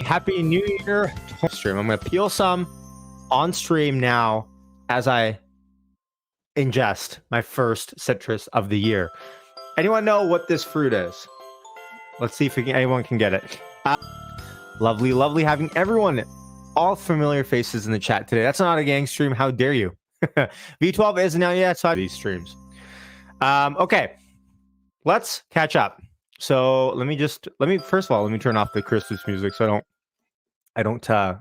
Happy New Year stream. I'm going to peel some on stream now as I ingest my first citrus of the year. Anyone know what this fruit is? Let's see if anyone can get it. Lovely having everyone, all familiar faces in the chat today. That's not a gang stream. How dare you? V12 isn't out yet, so these streams. Okay, let's catch up. So let me first of all, let me turn off the Christmas music so I don't kill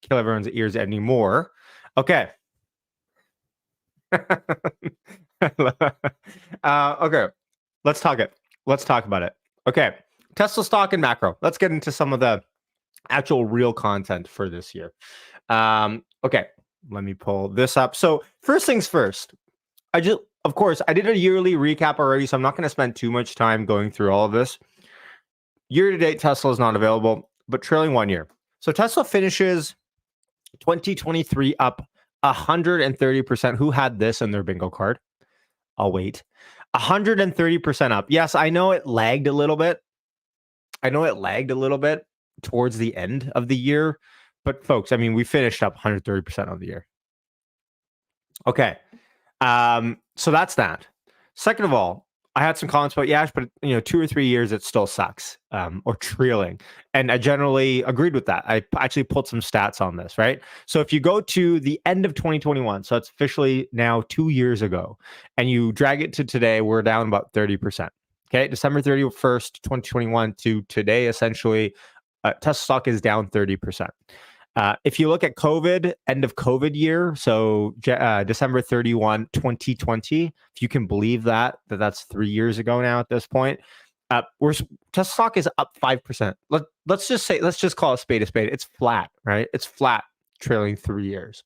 everyone's ears anymore. Okay. Okay. Let's talk about it. Okay. Tesla stock and macro. Let's get into some of the actual real content for this year. Okay. Let me pull this up. So first things first, of course, I did a yearly recap already, so I'm not going to spend too much time going through all of this. Year to date, Tesla is not available, but trailing 1 year. So Tesla finishes 2023 up 130%. Who had this in their bingo card? I'll wait. 130% up. Yes, I know it lagged a little bit. Towards the end of the year. But folks, I mean, we finished up 130% on the year. Okay. So that's that. Second of all, I had some comments about Yash, but 2 or 3 years, it still sucks, or trailing. And I generally agreed with that. I actually pulled some stats on this, right? So if you go to the end of 2021, so it's officially now 2 years ago, and you drag it to today, we're down about 30%. Okay, December 31st, 2021 to today, essentially, Tesla stock is down 30%. If you look at COVID, end of COVID year, so December 31, 2020, if you can believe that's 3 years ago now at this point, Tesla stock is up 5%. Let's just call a spade a spade. It's flat, right? It's flat trailing 3 years.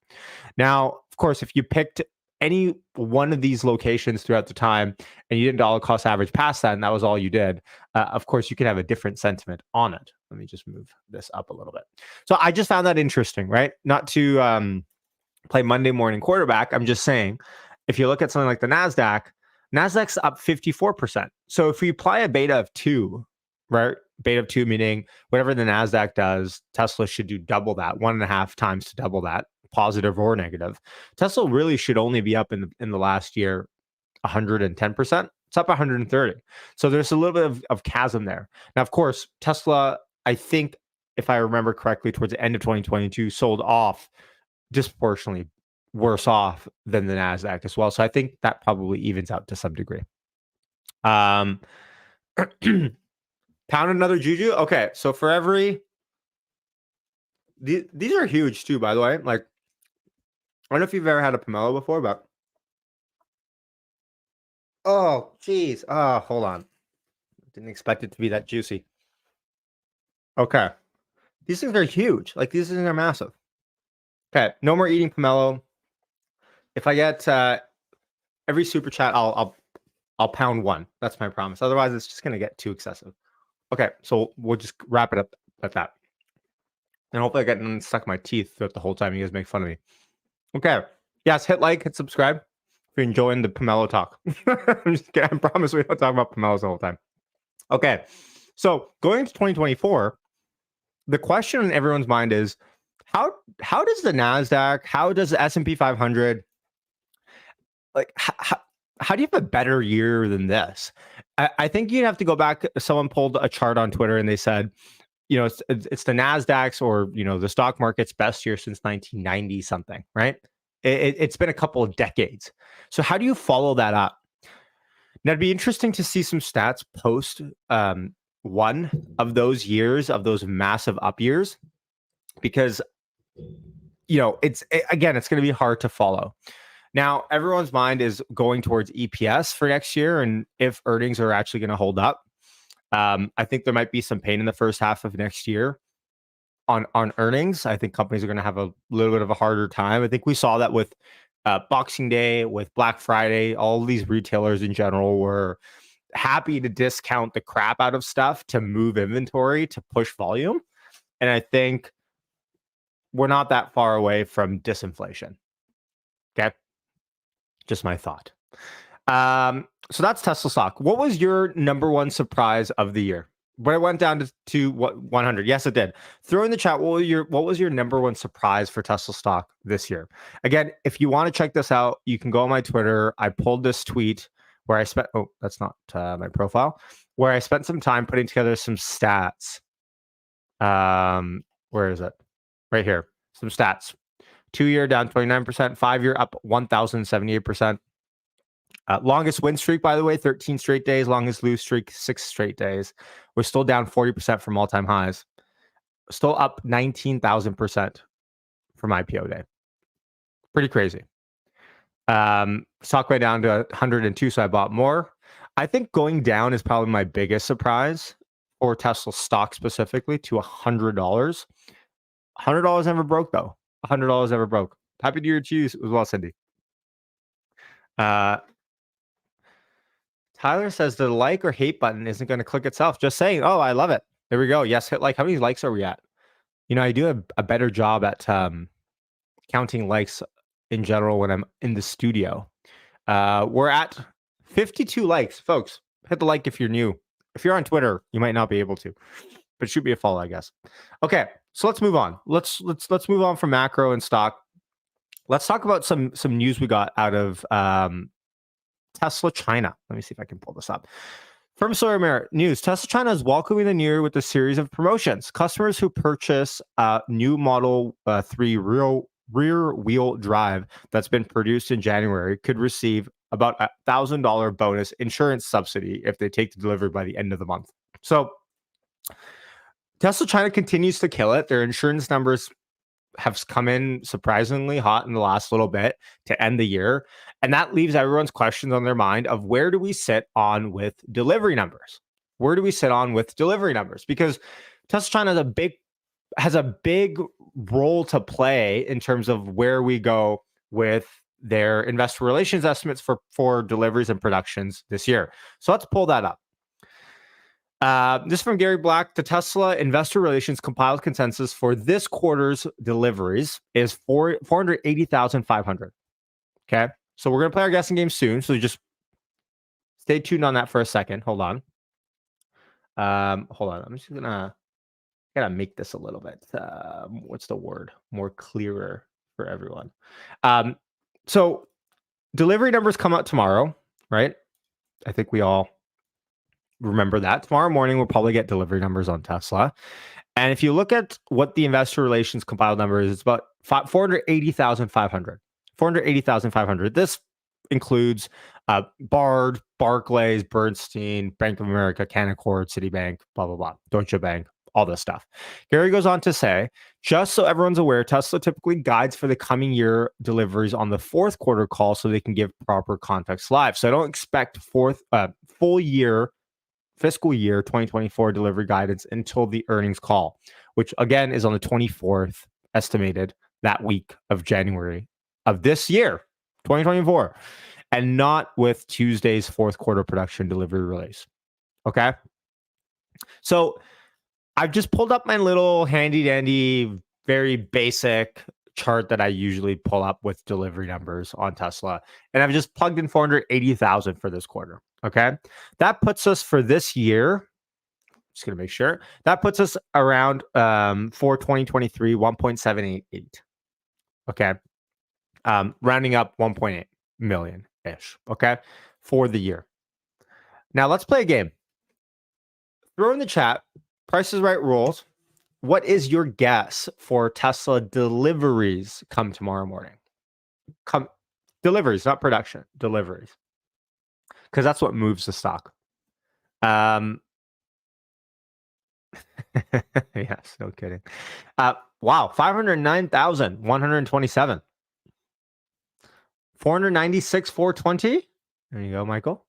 Now, of course, if you picked any one of these locations throughout the time and you didn't dollar cost average past that, and that was all you did, of course, you could have a different sentiment on it. Let me just move this up a little bit. So I just found that interesting, right? Not to play Monday morning quarterback. I'm just saying, if you look at something like the NASDAQ's up 54%. So if we apply a beta of 2, right? Beta of 2 meaning whatever the NASDAQ does, Tesla should do double that, 1.5 times to double that, positive or negative. Tesla really should only be up in the last year 110%. It's up 130. So there's a little bit of chasm there. Now, of course, Tesla, I think, if I remember correctly, towards the end of 2022, sold off disproportionately worse off than the NASDAQ as well. So I think that probably evens out to some degree. Pound another Juju. Okay, so for every... These are huge too, by the way. Like, I don't know if you've ever had a pomelo before, but... Oh, geez. Oh, hold on. Didn't expect it to be that juicy. Okay. These things are huge. Like, these things are massive. Okay, no more eating pomelo. If I get every super chat, I'll pound one. That's my promise. Otherwise, it's just gonna get too excessive. Okay, so we'll just wrap it up at that. And hopefully I get none stuck in my teeth throughout the whole time you guys make fun of me. Okay. Yes, hit like, hit subscribe if you're enjoying the pomelo talk. I'm just kidding. I promise we don't talk about pomelos the whole time. Okay. So going into 2024, the question in everyone's mind is how does the NASDAQ, how does the S&P 500, like how do you have a better year than this? I think you'd have to go back. Someone pulled a chart on Twitter and they said, it's the NASDAQ's or, the stock market's best year since 1990 something, right? It's been a couple of decades. So how do you follow that up? Now, it'd be interesting to see some stats post one of those years, of those massive up years, because, it's going to be hard to follow. Now, everyone's mind is going towards EPS for next year and if earnings are actually going to hold up. I think there might be some pain in the first half of next year on earnings. I think companies are going to have a little bit of a harder time. I think we saw that with Boxing Day, with Black Friday. All these retailers in general were happy to discount the crap out of stuff to move inventory, to push volume. And I think we're not that far away from disinflation. Okay. Just my thought. So that's Tesla stock. What was your number one surprise of the year? but it went down to what 100. Yes, it did. Throw in the chat what was your number one surprise for Tesla stock this year? Again, if you want to check this out, you can go on my Twitter. I pulled this tweet where I spent. Oh, that's not my profile. Where I spent some time putting together some stats. Where is it? Right here. Some stats. 2-year down 29%. 5-year up 1,078%. Longest win streak, by the way, 13 straight days. Longest lose streak, 6 straight days. We're still down 40% from all-time highs. Still up 19,000% from IPO day. Pretty crazy. Stock way down to 102, so I bought more. I think going down is probably my biggest surprise for Tesla stock specifically to $100. $100 never broke, though. $100 never broke. Happy New Year to you as well, Cindy. Tyler says the like or hate button isn't going to click itself. Just saying, oh, I love it. There we go. Yes, hit like. How many likes are we at? I do a better job at counting likes in general when I'm in the studio. We're at 52 likes, folks. Hit the like if you're new. If you're on Twitter, you might not be able to, but shoot me a follow, I guess. Okay, so let's move on. Let's move on from macro and stock. Let's talk about some news we got out of Tesla China. Let me see if I can pull this up. From Sawyer Merritt News, Tesla China is welcoming the new year with a series of promotions. Customers who purchase a new Model 3 rear-wheel drive that's been produced in January could receive about $1,000 bonus insurance subsidy if they take the delivery by the end of the month. So Tesla China continues to kill it. Their insurance numbers have come in surprisingly hot in the last little bit to end the year. And that leaves everyone's questions on their mind of where do we sit on with delivery numbers? Where do we sit on with delivery numbers? Because Tesla China has a big role to play in terms of where we go with their investor relations estimates for deliveries and productions this year. So let's pull that up. This is from Gary Black. The Tesla investor relations compiled consensus for this quarter's deliveries is 480,500. Okay. So we're going to play our guessing game soon. So just stay tuned on that for a second. Hold on. Hold on. I'm just gotta make this a little bit. What's the word? More clearer for everyone. So delivery numbers come out tomorrow, right? I think we all remember that. Tomorrow morning, we'll probably get delivery numbers on Tesla. And if you look at what the investor relations compiled number is, it's about 480,500. 480,500. This includes Bard, Barclays, Bernstein, Bank of America, Canaccord, Citibank, blah, blah, blah, Deutsche Bank, all this stuff. Gary goes on to say, just so everyone's aware, Tesla typically guides for the coming year deliveries on the fourth quarter call so they can give proper context live. So I don't expect full year, fiscal year 2024 delivery guidance until the earnings call, which again is on the 24th, estimated that week of January of this year, 2024, and not with Tuesday's fourth quarter production delivery release. Okay. So I've just pulled up my little handy dandy, very basic chart that I usually pull up with delivery numbers on Tesla. And I've just plugged in 480,000 for this quarter. Okay. That puts us for this year. Just going to make sure that puts us around for 2023, 1.788. Okay. Rounding up 1.8 million ish. Okay. For the year. Now let's play a game. Throw in the chat. Price is Right rules. What is your guess for Tesla deliveries come tomorrow morning? Deliveries, not production. Deliveries. Because that's what moves the stock. Yes, no kidding. Wow, 509,127. 496, 420. There you go, Michael.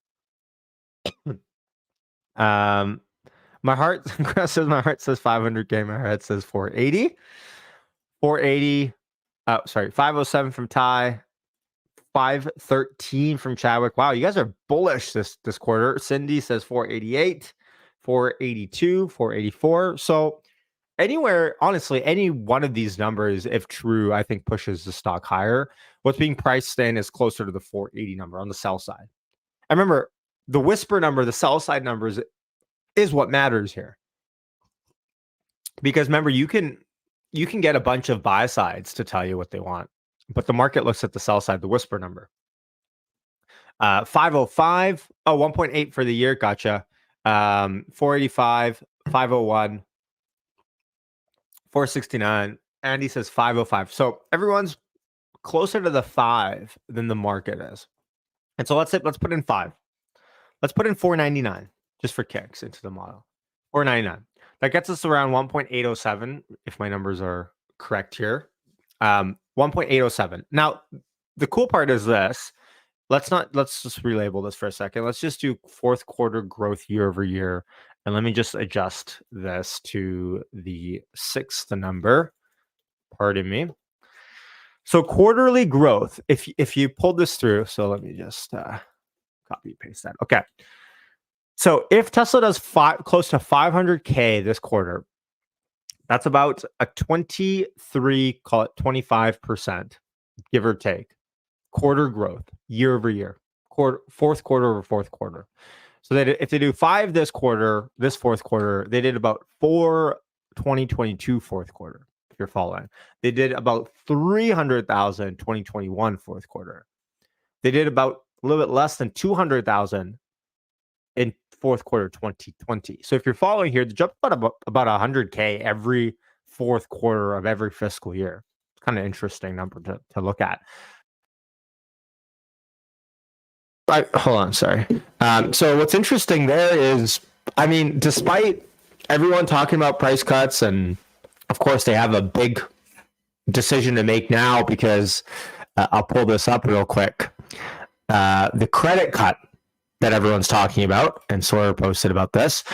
My heart says 500K. My head says 480. 480. Sorry, 507 from Ty. 513 from Chadwick. Wow, you guys are bullish this quarter. Cindy says 488, 482, 484. So anywhere, honestly, any one of these numbers, if true, I think pushes the stock higher. What's being priced in is closer to the 480 number on the sell side. I remember the whisper number, the sell side numbers is what matters here. Because remember, you can get a bunch of buy sides to tell you what they want, but the market looks at the sell side, the whisper number. 505, 1.8 for the year. Gotcha. 485, 501, 469. Andy says 505. So everyone's closer to the 5 than the market is. And so let's put in 5. Let's put in 499 just for kicks into the model. 499. That gets us around 1.807 if my numbers are correct here. 1.807. Now, the cool part is this. Let's just relabel this for a second. Let's just do fourth quarter growth year over year. And let me just adjust this to the 6th number. Pardon me. So quarterly growth, if you pulled this through, so let me just copy paste that. Okay. So if Tesla does close to 500K this quarter, that's about a 23, call it 25%, give or take, quarter growth year over year, fourth quarter over fourth quarter. So that if they do 5 this quarter, this fourth quarter, they did about 4 2022 fourth quarter. If you're following, they did about 300,000 2021 fourth quarter. They did about a little bit less than 200,000 in fourth quarter 2020. So if you're following here, the jump about 100K every fourth quarter of every fiscal year. It's kind of interesting number to look at. Hold on, sorry. So what's interesting there is, I mean, despite everyone talking about price cuts, and of course they have a big decision to make now because I'll pull this up real quick. The credit cut that everyone's talking about, and Sawyer posted about this.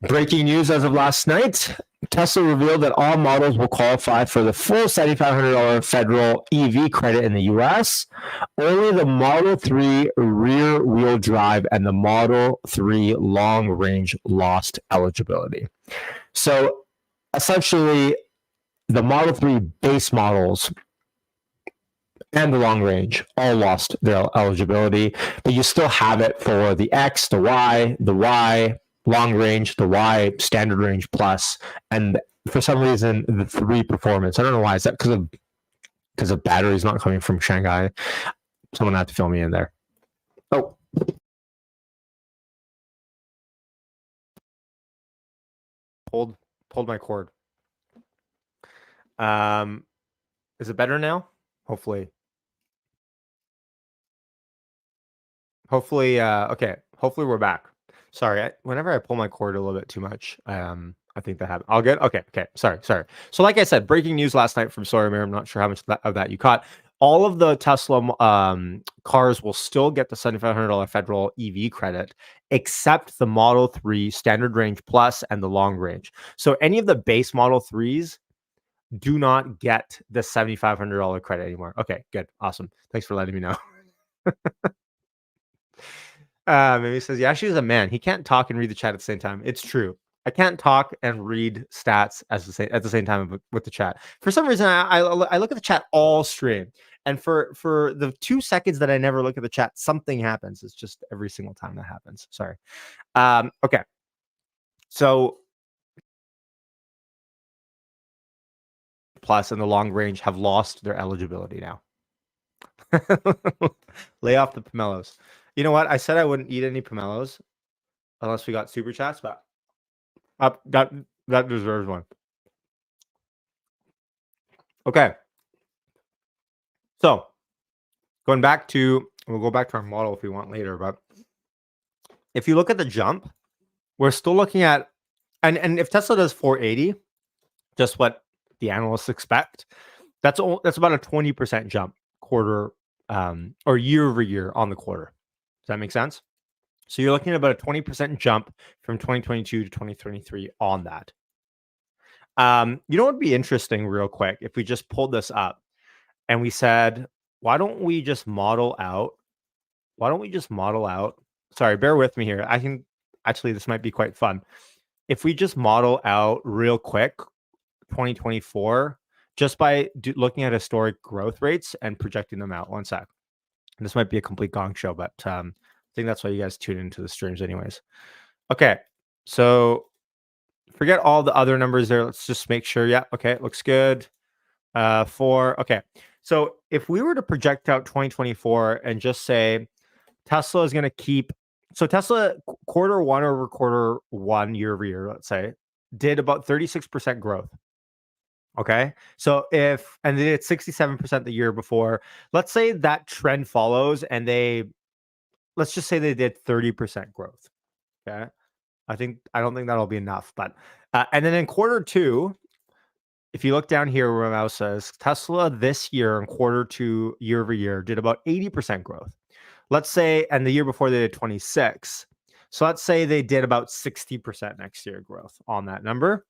Breaking news as of last night, Tesla revealed that all models will qualify for the full $7,500 federal EV credit in the US. Only the Model 3 rear-wheel drive and the Model 3 long-range lost eligibility. So essentially, the Model 3 base models and the long range all lost their eligibility, but you still have it for the X, the Y long range, the Y standard range plus, and for some reason the 3 performance. I don't know why. Is that because of batteries not coming from Shanghai? Someone had to fill me in there. Oh, pulled my cord. Is it better now? Hopefully, okay. Hopefully we're back. Sorry, whenever I pull my cord a little bit too much, I think that happened. All good? Okay. Sorry. So like I said, breaking news last night from Sawyer. I'm not sure how much of that you caught. All of the Tesla cars will still get the $7,500 federal EV credit, except the Model 3 standard range plus and the long range. So any of the base Model 3s do not get the $7,500 credit anymore. Okay, good. Awesome. Thanks for letting me know. Maybe says, yeah, she's a man. He can't talk and read the chat at the same time. It's true. I can't talk and read stats at the same time with the chat. For some reason, I look at the chat all stream, and for the 2 seconds that I never look at the chat, something happens. It's just every single time that happens. Sorry. Okay. So plus and the long range have lost their eligibility now. Lay off the pomelos. You know what? I said I wouldn't eat any pomelos unless we got super chats, but that deserves one. Okay. So we'll go back to our model if we want later, but if you look at the jump, we're still looking at, and if Tesla does 480, just what the analysts expect, that's about a 20% jump quarter or year over year on the quarter. Does that make sense? So you're looking at about a 20% jump from 2022 to 2023 on that. You know what would be interesting real quick if we just pulled this up and we said, why don't we just model out? Sorry, bear with me here. This might be quite fun. If we just model out real quick 2024 just by looking at historic growth rates and projecting them out. One sec. This might be a complete gong show, but I think that's why you guys tune into the streams anyways. Okay, so Forget all the other numbers there. Let's just make sure. Yeah, okay, looks good. 4. Okay. So if we were to project out 2024 and just say Tesla is going to keep, so Tesla quarter one over quarter one year over year, let's say, did about 36% growth. Okay. So and they did 67% the year before. Let's say that trend follows and let's just say they did 30% growth. Okay. I don't think that'll be enough, but, and then in quarter two, if you look down here where my mouse says Tesla this year in quarter two year over year did about 80% growth. Let's say, and the year before they did 26. So let's say they did about 60% next year growth on that number.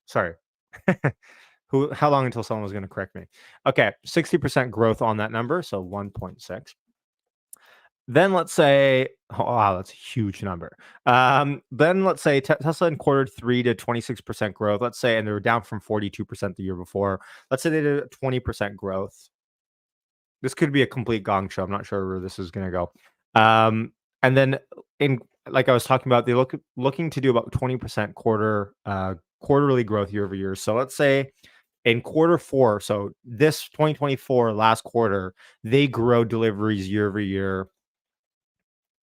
Sorry. How long until someone was going to correct me? Okay, 60% growth on that number, so 1.6. Then let's say, oh, wow, that's a huge number. Then let's say Tesla in quarter three did 26% growth. Let's say, and they were down from 42% the year before. Let's say they did 20% growth. This could be a complete gong show. I'm not sure where this is going to go. And then in, like I was talking about, they looking to do about 20% quarterly growth year over year. So let's say in quarter four, so this 2024 last quarter, they grow deliveries year over year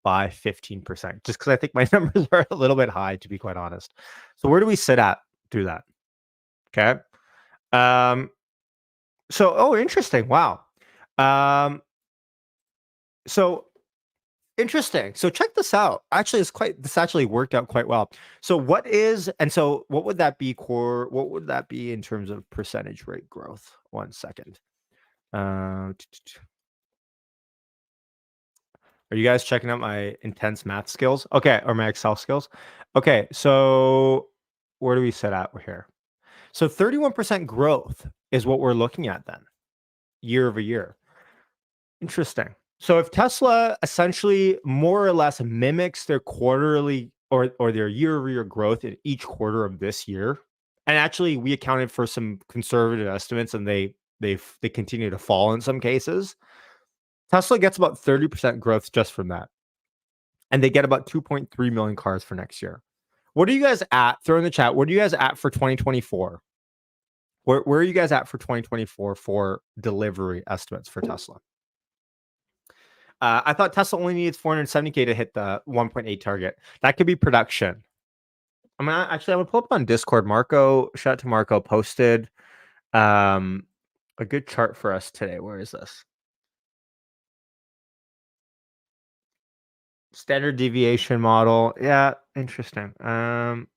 by 15%, just because I think my numbers are a little bit high, to be quite honest. So where do we sit at do that? Okay. So interesting. Wow. Um, so interesting. So check this out. Actually, this actually worked out quite well. So what would that be what would that be in terms of percentage rate growth? 1 second. Are you guys checking out my intense math skills? Okay, or my Excel skills? Okay, so where do we set out here? So 31% growth is what we're looking at then, year over year. Interesting. So if Tesla essentially more or less mimics their quarterly or their year over year growth in each quarter of this year, and actually we accounted for some conservative estimates and they continue to fall in some cases, Tesla gets about 30% growth just from that. And they get about 2.3 million cars for next year. What are you guys at? Throw in the chat. What are you guys at for 2024? Where are you guys at for 2024 for delivery estimates for Tesla? I thought Tesla only needs 470K to hit the 1.8 target. That could be production. I'm gonna pull up on Discord. Marco, shout out to Marco, posted a good chart for us today. Where is this? Standard deviation model. Yeah, interesting. And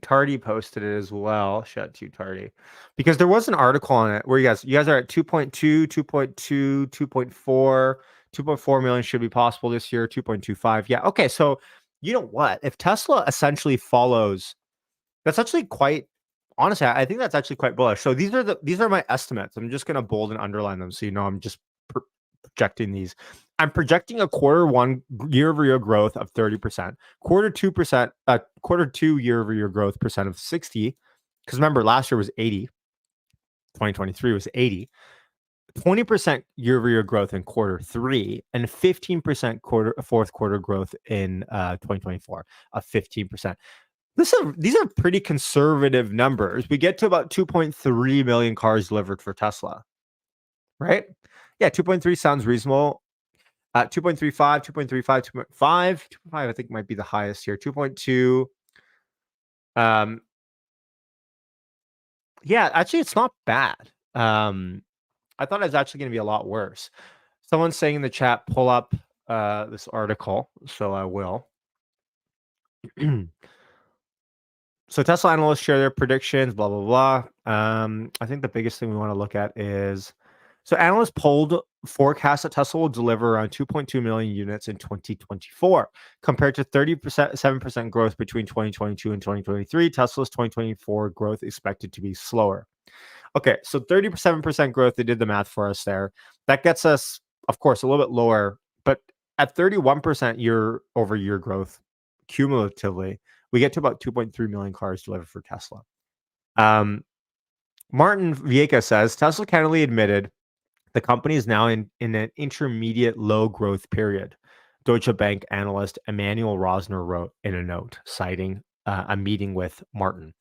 Tardy posted it as well. Shout out to you, Tardy. Because there was an article on it where you guys are at 2.2, 2.2, 2.4. 2.4 million should be possible this year, 2.25. Yeah. Okay. So you know what? If Tesla essentially follows, that's actually quite honestly, I think that's actually quite bullish. So these are my estimates. I'm just gonna bold and underline them so you know I'm just projecting these. I'm projecting a quarter one year over year growth of 30%, quarter two year over year growth percent of 60. Because remember, last year was 80, 2023 was 80, 20% year over year growth in quarter three, and 15% fourth quarter growth in 2024 of 15%. These are pretty conservative numbers. We get to about 2.3 million cars delivered for Tesla, right? Yeah, 2.3 sounds reasonable. 2.35, 2.35, 2.5, 2.5, I think might be the highest here. 2.2. Yeah, actually, it's not bad. I thought it was actually going to be a lot worse. Someone's saying in the chat, pull up this article, so I will. So Tesla analysts share their predictions, blah, blah, blah. I think the biggest thing we want to look at is, so analysts polled forecasts that Tesla will deliver around 2.2 million units in 2024, compared to 7% growth between 2022 and 2023. Tesla's 2024 growth expected to be slower. Okay, so 37% growth, they did the math for us there. That gets us, of course, a little bit lower, but at 31% year over year growth cumulatively, we get to about 2.3 million cars delivered for Tesla. Martin Vieca says, Tesla candidly admitted the company is now in an intermediate low growth period. Deutsche Bank analyst Emmanuel Rosner wrote in a note, citing a meeting with Martin.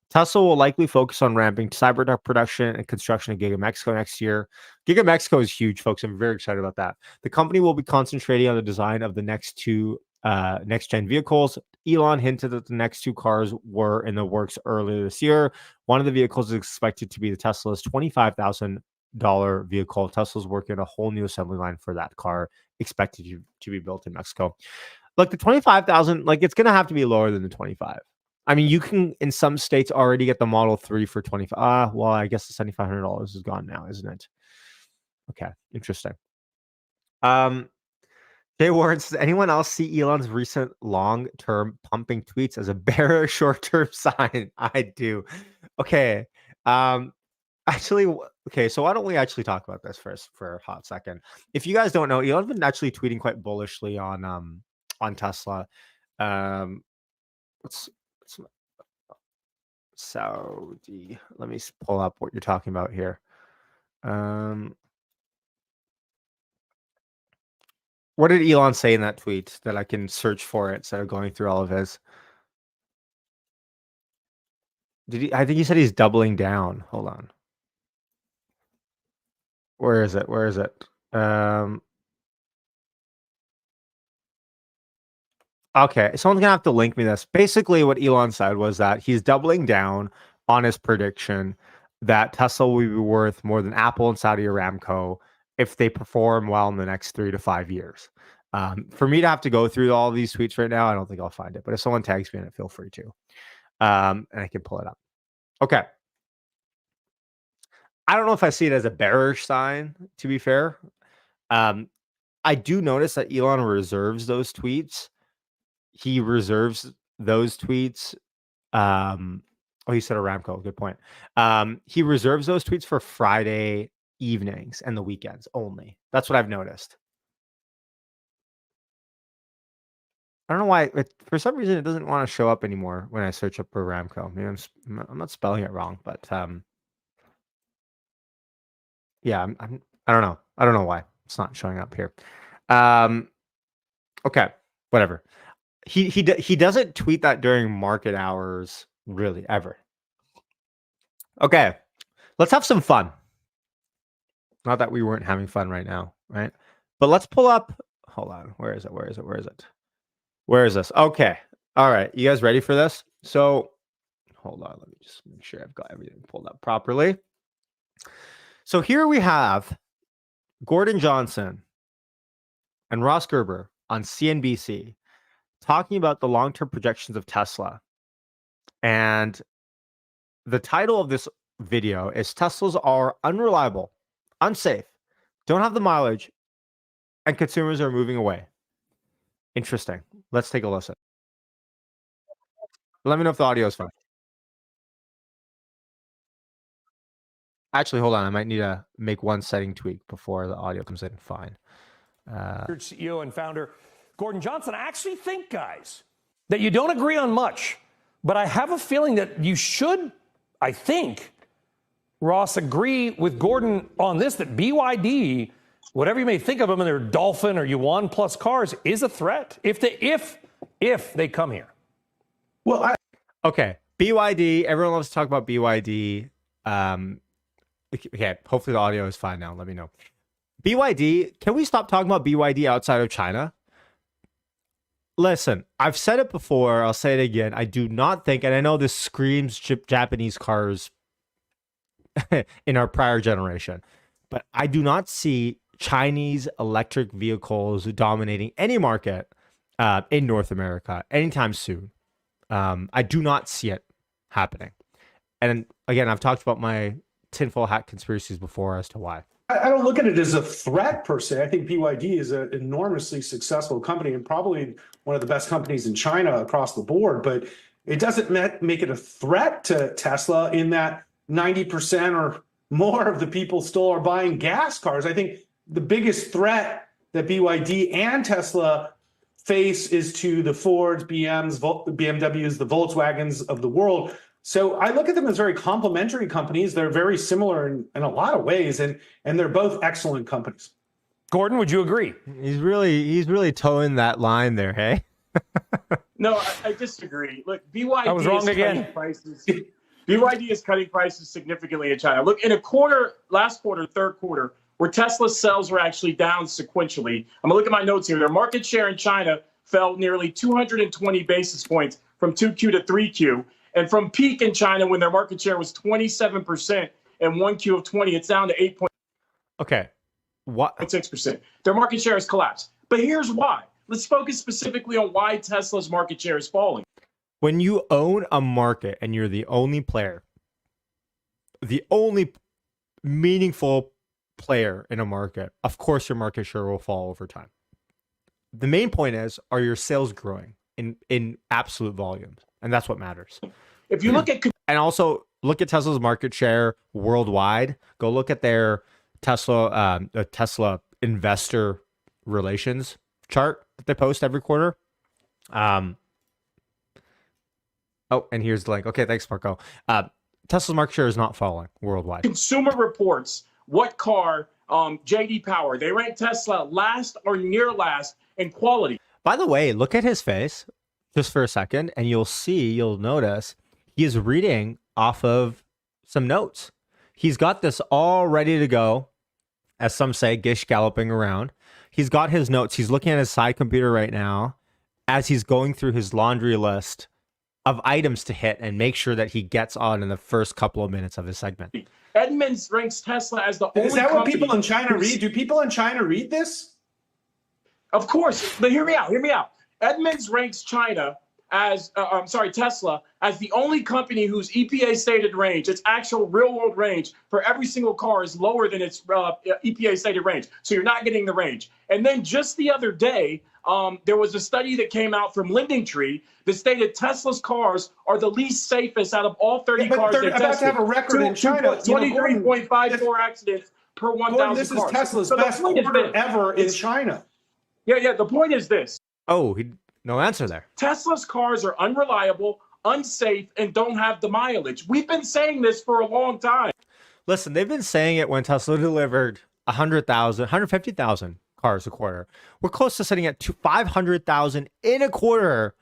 Tesla will likely focus on ramping Cybertruck production and construction in Giga Mexico next year. Giga Mexico is huge, folks. I'm very excited about that. The company will be concentrating on the design of the next two next-gen vehicles. Elon hinted that the next two cars were in the works earlier this year. One of the vehicles is expected to be the Tesla's $25,000 vehicle. Tesla's working on a whole new assembly line for that car, expected to be built in Mexico. Look, the 25,000, like, it's going to have to be lower than the 25. I mean, you can in some states already get the Model 3 for 25. Well, I guess the $7,500 is gone now, isn't it? Okay, interesting. Jay Warren says, anyone else see Elon's recent long-term pumping tweets as a bearish short-term sign? I do. Okay. Actually, okay, so why don't we actually talk about this first for a hot second? If you guys don't know, Elon's been actually tweeting quite bullishly on Tesla. Let's Saudi. Let me pull up what you're talking about here. What did Elon say in that tweet that I can search for it instead of going through all of his? Did he? I think he said he's doubling down. Hold on. Where is it? Where is it? Okay, someone's gonna have to link me this. Basically, what Elon said was that he's doubling down on his prediction that Tesla will be worth more than Apple and Saudi Aramco if they perform well in the next 3 to 5 years. For me to have to go through all of these tweets right now, I don't think I'll find it. But if someone tags me in it, feel free to, and I can pull it up. Okay. I don't know if I see it as a bearish sign, to be fair. I do notice that Elon reserves those tweets. He reserves those tweets. Oh, he said Aramco. Good point. He reserves those tweets for Friday evenings and the weekends only. That's what I've noticed. I don't know why. For some reason, it doesn't want to show up anymore when I search up for Aramco. Maybe I'm not spelling it wrong, but yeah, I don't know. I don't know why it's not showing up here. Okay, whatever. He doesn't tweet that during market hours really ever. Okay, let's have some fun. Not that we weren't having fun right now, right? But let's pull up. Hold on. Where is it? Where is it? Where is it? Where is this? Okay. All right. You guys ready for this? So hold on. Let me just make sure I've got everything pulled up properly. So here we have Gordon Johnson and Ross Gerber on CNBC talking about the long-term projections of Tesla. And the title of this video is Teslas are unreliable, unsafe, don't have the mileage, and consumers are moving away. Interesting. Let's take a listen. Let me know if the audio is fine. Actually, hold on. I might need to make one setting tweak before the audio comes in fine. CEO and founder Gordon Johnson, I actually think, guys, that you don't agree on much, but I have a feeling that you should, I think, Ross, agree with Gordon on this, that BYD, whatever you may think of them in their Dolphin or Yuan Plus cars, is a threat if they come here. Well, okay, BYD. Everyone loves to talk about BYD. Okay, hopefully the audio is fine now. Let me know. BYD, can we stop talking about BYD outside of China? Listen, I've said it before. I'll say it again. I do not think, and I know this screams Japanese cars in our prior generation, but I do not see Chinese electric vehicles dominating any market in North America anytime soon. I do not see it happening. And again, I've talked about my tinfoil hat conspiracies before as to why. I don't look at it as a threat per se. I think BYD is an enormously successful company and probably one of the best companies in China across the board. But it doesn't make it a threat to Tesla in that 90% or more of the people still are buying gas cars. I think the biggest threat that BYD and Tesla face is to the Fords, BMWs, the Volkswagens of the world. So I look at them as very complementary companies. They're very similar in a lot of ways, and they're both excellent companies. Gordon, would you agree? He's really towing that line there, hey? No, I disagree. Look, BYD I was wrong is again. cutting prices. BYD is cutting prices significantly in China. Look, in a quarter, last quarter, third quarter, where Tesla's sales were actually down sequentially. I'm gonna look at my notes here. Their market share in China fell nearly 220 basis points from 2Q to 3Q, and from peak in China when their market share was 27% in 1Q of 20, it's down to 8.6%. Okay. What? Their market share has collapsed. But here's why. Let's focus specifically on why Tesla's market share is falling. When you own a market and you're the only player, the only meaningful player in a market, of course your market share will fall over time. The main point is, are your sales growing in absolute volumes? And that's what matters. If you look at And also look at Tesla's market share worldwide. Go look at their Tesla investor relations chart that they post every quarter. Oh, and here's the link. Okay, thanks, Marco. Tesla's market share is not falling worldwide. Consumer Reports, what car, JD Power, they rank Tesla last or near last in quality. By the way, look at his face just for a second, and you'll notice he is reading off of some notes. He's got this all ready to go, as some say, gish galloping around. He's got his notes. He's looking at his side computer right now as he's going through his laundry list of items to hit and make sure that he gets on in the first couple of minutes of his segment. Edmunds ranks Tesla as the only Is that what company people in China read? Do people in China read this? Of course, but hear me out. Edmunds ranks Tesla as the only company whose EPA stated range, its actual real world range for every single car is lower than its EPA stated range. So you're not getting the range. And then just the other day, there was a study that came out from LendingTree that stated Tesla's cars are the least safest out of all 30 cars they tested. They're about to have a record in China. 23.54 accidents per 1,000 cars. This is Tesla's So best quarter ever in China. Yeah. The point is this. Oh, no answer there. Tesla's cars are unreliable, unsafe, and don't have the mileage. We've been saying this for a long time. Listen, they've been saying it when Tesla delivered 100,000, 150,000 cars a quarter. We're close to sitting at 500,000 in a quarter.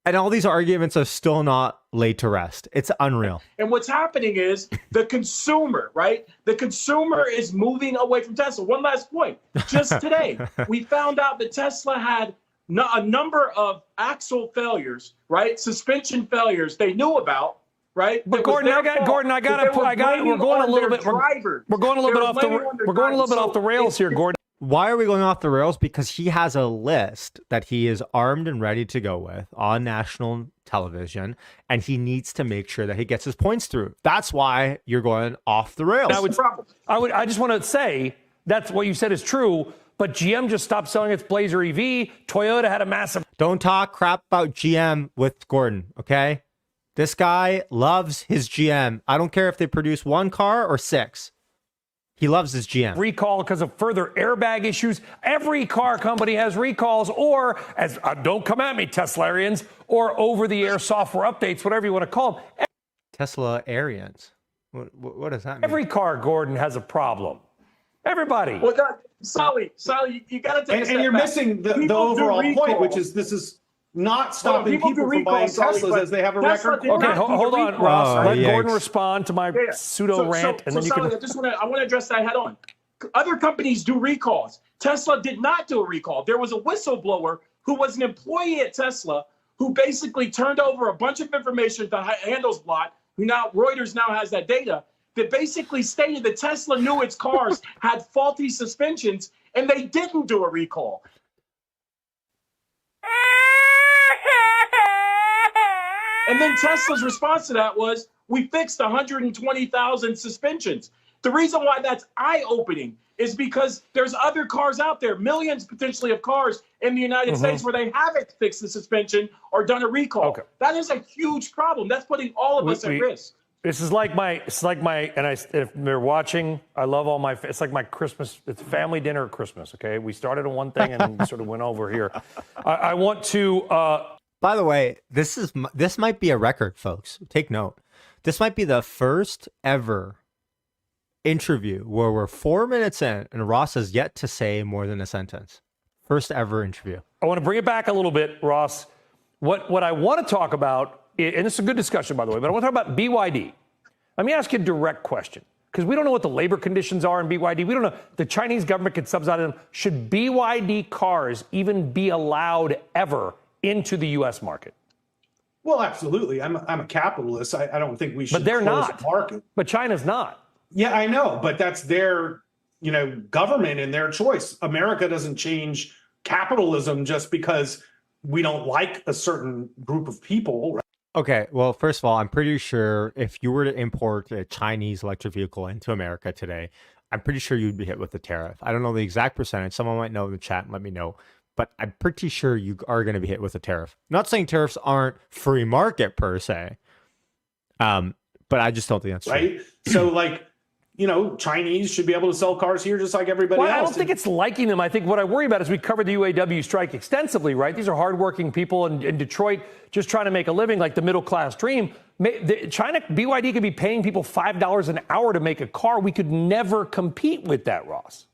And all these arguments are still not laid to rest. It's unreal. And what's happening is the consumer, right? The consumer is moving away from Tesla. One last point. Just today, we found out that Tesla had a number of axle failures, right? Suspension failures they knew about, right? But Gordon, we're going a little bit off the rails here, Gordon. Why are we going off the rails? Because he has a list that he is armed and ready to go with on national television, and he needs to make sure that he gets his points through. That's why you're going off the rails. I just want to say that's what you said is true, but GM just stopped selling its Blazer EV. Toyota had a massive... Don't talk crap about GM with Gordon, okay? This guy loves his GM. I don't care if they produce one car or six. He loves his GM. Recall because of further airbag issues. Every car company has recalls, or as don't come at me, Teslarians, or over-the-air software updates, whatever you want to call them. Teslarians. What does that mean? Every car, Gordon, has a problem. Everybody. Well, Sally, you got to take a step And you're back. missing the overall point, which is this is not stopping people from buying Teslas as they have a record. Okay, hold on, Ross. Let Gordon respond to my pseudo rant, and then you Sally, can. I want to address that head on. Other companies do recalls. Tesla did not do a recall. There was a whistleblower who was an employee at Tesla who basically turned over a bunch of information to Handelsblatt, who now Reuters now has that data, that basically stated that Tesla knew its cars had faulty suspensions and they didn't do a recall. And then Tesla's response to that was, we fixed 120,000 suspensions. The reason why that's eye-opening is because there's other cars out there, millions potentially of cars in the United States where they haven't fixed the suspension or done a recall. Okay. That is a huge problem. That's putting all of us at risk. This is like my, if they're watching, I love all my, it's like my Christmas, it's family dinner at Christmas, okay? We started on one thing and we sort of went over here. I want to... By the way, this might be a record, folks. Take note. This might be the first ever interview where we're 4 minutes in and Ross has yet to say more than a sentence. First ever interview. I want to bring it back a little bit, Ross. What I want to talk about, and it's a good discussion, by the way, but I want to talk about BYD. Let me ask you a direct question, because we don't know what the labor conditions are in BYD. We don't know. The Chinese government can subsidize them. Should BYD cars even be allowed ever into the U.S. market? Well, absolutely. I'm a capitalist. I don't think we should. But they're close not. the market. But China's not. Yeah, I know, but that's their, government and their choice. America doesn't change capitalism just because we don't like a certain group of people. Right? Okay, well, first of all, I'm pretty sure if you were to import a Chinese electric vehicle into America today, I'm pretty sure you'd be hit with a tariff. I don't know the exact percentage. Someone might know in the chat and let me know. But I'm pretty sure you are going to be hit with a tariff. Not saying tariffs aren't free market per se, but I just don't think that's right. True. So, Chinese should be able to sell cars here just like everybody else. I don't think it's liking them. I think what I worry about is we covered the UAW strike extensively, right? These are hardworking people in Detroit just trying to make a living, like the middle class dream. BYD could be paying people $5 an hour to make a car. We could never compete with that, Ross.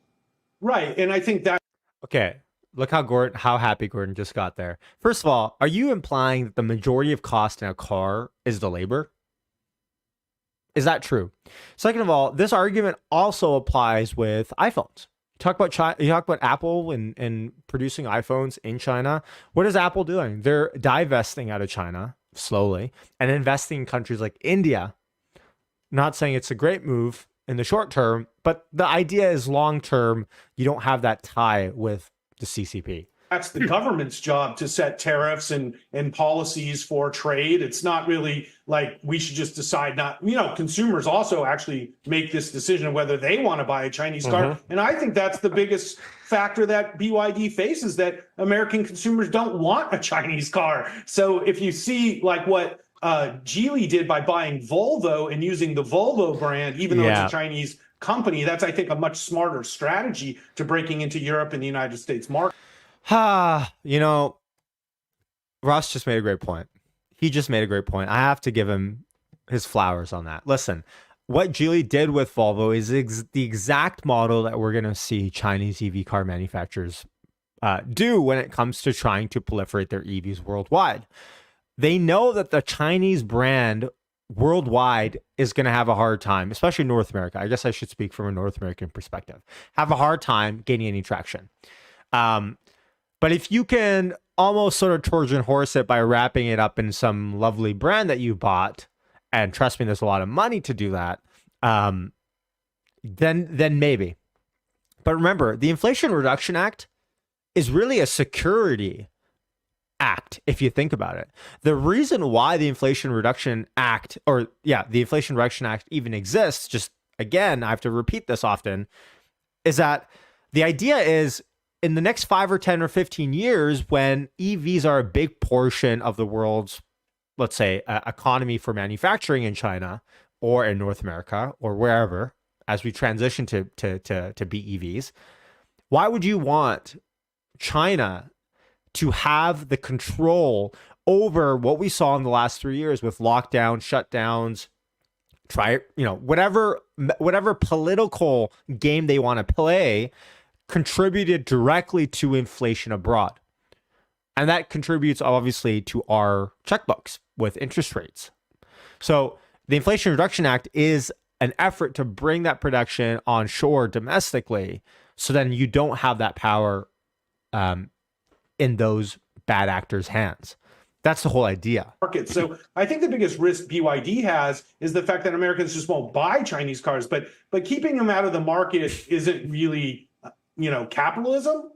Right, and I think that. Okay. Look how happy Gordon just got there. First of all, are you implying that the majority of cost in a car is the labor? Is that true? Second of all, this argument also applies with iPhones. You talk about China, you talk about Apple and producing iPhones in China. What is Apple doing? They're divesting out of China slowly and investing in countries like India. Not saying it's a great move in the short term, but the idea is long term, you don't have that tie with the CCP. That's the government's job to set tariffs and policies for trade. It's not really like we should just decide not, consumers also actually make this decision of whether they want to buy a Chinese car. And I think that's the biggest factor that BYD faces, that American consumers don't want a Chinese car. So if you see like what Geely did by buying Volvo and using the Volvo brand, even though it's a Chinese company, that's, I think, a much smarter strategy to breaking into Europe and the United States market. Ross just made a great point. He just made a great point. I have to give him his flowers on that. Listen, what Geely did with Volvo is the exact model that we're going to see Chinese EV car manufacturers do when it comes to trying to proliferate their EVs worldwide. They know that the Chinese brand worldwide is going to have a hard time, especially North America. I guess I should speak from a North American perspective. Have a hard time gaining any traction. But if you can almost sort of Trojan horse it by wrapping it up in some lovely brand that you bought, and trust me, there's a lot of money to do that, then maybe. But remember, the Inflation Reduction Act is really a security act, if you think about it. The reason why the Inflation Reduction Act, the Inflation Reduction Act even exists, just again, I have to repeat this often, is that the idea is in the next 5 or 10 or 15 years, when EVs are a big portion of the world's, let's say, economy for manufacturing in China or in North America or wherever, as we transition to BEVs, why would you want China to have the control over what we saw in the last 3 years with lockdowns, shutdowns, whatever political game they want to play, contributed directly to inflation abroad. And that contributes obviously to our checkbooks with interest rates. So the Inflation Reduction Act is an effort to bring that production onshore domestically, so then you don't have that power in those bad actors' hands. That's the whole idea. So I think the biggest risk BYD has is the fact that Americans just won't buy Chinese cars, but keeping them out of the market isn't really capitalism.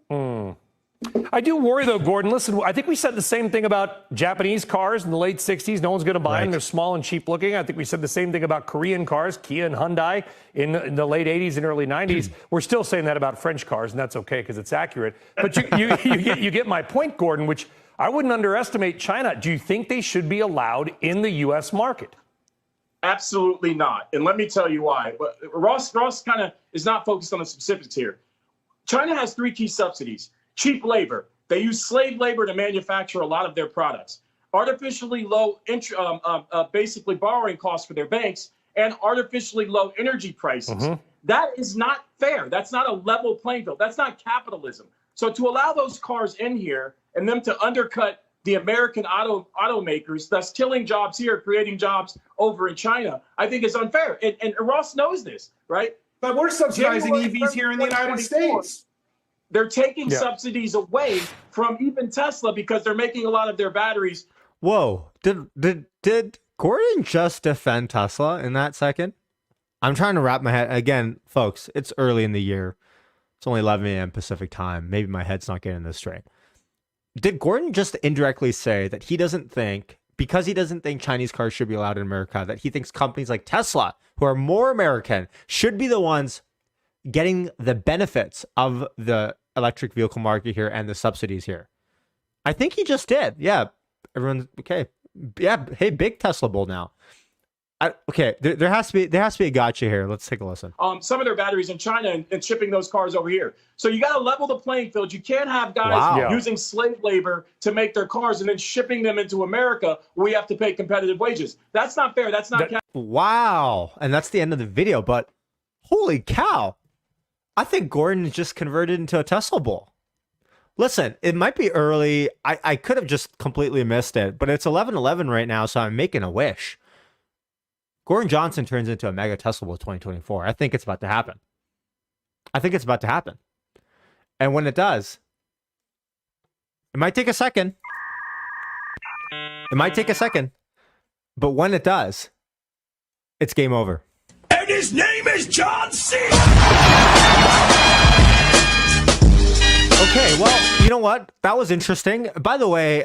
I do worry, though, Gordon. Listen, I think we said the same thing about Japanese cars in the late 60s. No one's going to buy them. They're small and cheap looking. I think we said the same thing about Korean cars, Kia and Hyundai, in the late 80s and early 90s. We're still saying that about French cars, and that's okay because it's accurate. But you get my point, Gordon, which I wouldn't underestimate China. Do you think they should be allowed in the U.S. market? Absolutely not. And let me tell you why. But Ross kind of is not focused on the specifics here. China has 3 key subsidies. Cheap labor. They use slave labor to manufacture a lot of their products. Artificially low, basically borrowing costs for their banks, and artificially low energy prices. That is not fair. That's not a level playing field. That's not capitalism. So to allow those cars in here and them to undercut the American automakers, thus killing jobs here, creating jobs over in China, I think is unfair. And Ross knows this, right? But we're subsidizing EVs here in the United States. They're taking subsidies away from even Tesla because they're making a lot of their batteries. Whoa, did Gordon just defend Tesla in that second? I'm trying to wrap my head again, folks. It's early in the year. It's only 11 a.m. Pacific time. Maybe my head's not getting this straight. Did Gordon just indirectly say that he doesn't think, because he doesn't think Chinese cars should be allowed in America, that he thinks companies like Tesla, who are more American, should be the ones getting the benefits of the electric vehicle market here and the subsidies here? I think he just did. Yeah. Everyone's okay. Yeah. Hey, big Tesla bull now. Okay, there has to be a gotcha here. Let's take a listen. Some of their batteries in China and shipping those cars over here. So you got to level the playing field. You can't have guys using slave labor to make their cars and then shipping them into America where we have to pay competitive wages. That's not fair. That's not. Wow. And that's the end of the video. But holy cow, I think Gordon just converted into a Tesla bull. Listen, it might be early. I could have just completely missed it, but it's 11:11 right now, so I'm making a wish. Gordon Johnson turns into a mega Tesla bull 2024. I think it's about to happen. And when it does, it might take a second. But when it does, it's game over. And his name is John C. Okay, well, you know what? That was interesting. By the way,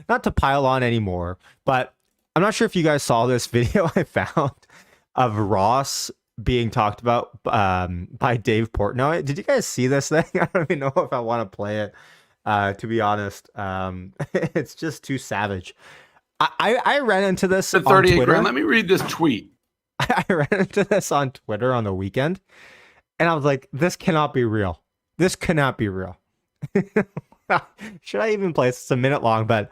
not to pile on anymore, but I'm not sure if you guys saw this video I found of Ross being talked about by Dave Portnoy. Did you guys see this thing? I don't even know if I want to play it, to be honest. It's just too savage. I ran into this on 38 Twitter. grand. Let me read this tweet. I ran into this on Twitter on the weekend, and I was like, this cannot be real. This cannot be real. Should I even play this? It's a minute long, but...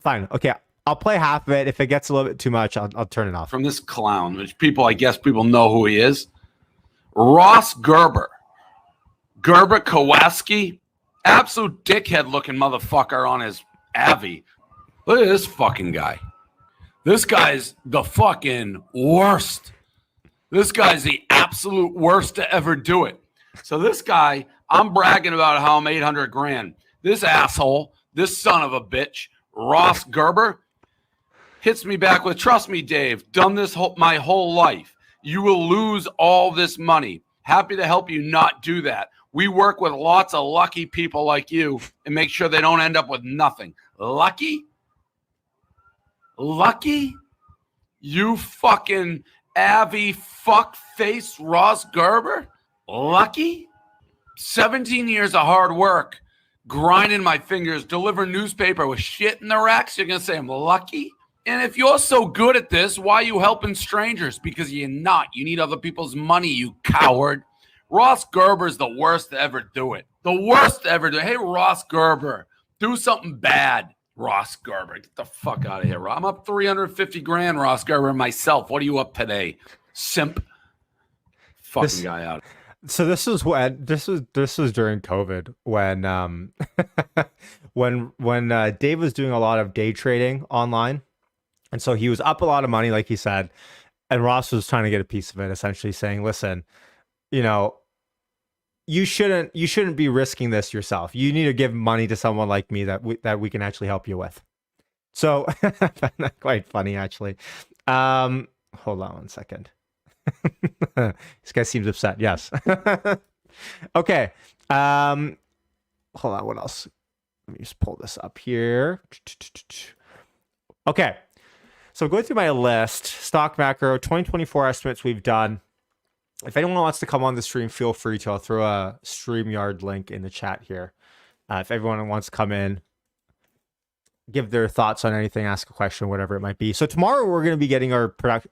fine. Okay. I'll play half of it. If it gets a little bit too much, I'll turn it off. From this clown, which I guess people know who he is. Ross Gerber. Gerber Kowalski. Absolute dickhead looking motherfucker on his Avi. Look at this fucking guy. This guy's the fucking worst. This guy's the absolute worst to ever do it. So this guy, I'm bragging about how I'm 800 grand. This asshole, this son of a bitch, Ross Gerber, hits me back with, trust me, Dave, done this my whole life. You will lose all this money. Happy to help you not do that. We work with lots of lucky people like you and make sure they don't end up with nothing. Lucky? Lucky? You fucking Avi fuck face Ross Gerber? Lucky? 17 years of hard work, grinding my fingers, delivering newspaper with shit in the racks. You're going to say I'm lucky? And if you're so good at this, why are you helping strangers? Because you're not. You need other people's money, you coward. Ross Gerber's the worst to ever do it. The worst to ever do it. Hey, Ross Gerber, do something bad. Ross Gerber, get the fuck out of here. I'm up 350 grand, Ross Gerber, myself. What are you up today? Simp. Fucking guy out. So this was when this was during COVID when when Dave was doing a lot of day trading online, and so he was up a lot of money, like he said, and Ross was trying to get a piece of it, essentially saying, "Listen, you know, you shouldn't be risking this yourself. You need to give money to someone like me that we can actually help you with." So that's quite funny, actually. Hold on one second. This guy seems upset. Yes. Okay. Hold on. What else? Let me just pull this up here. Okay. So going through my list, stock macro 2024 estimates we've done. If anyone wants to come on the stream, feel free to. I'll throw a StreamYard link in the chat here. If everyone wants to come in, give their thoughts on anything, ask a question, whatever it might be. So tomorrow we're going to be getting our production.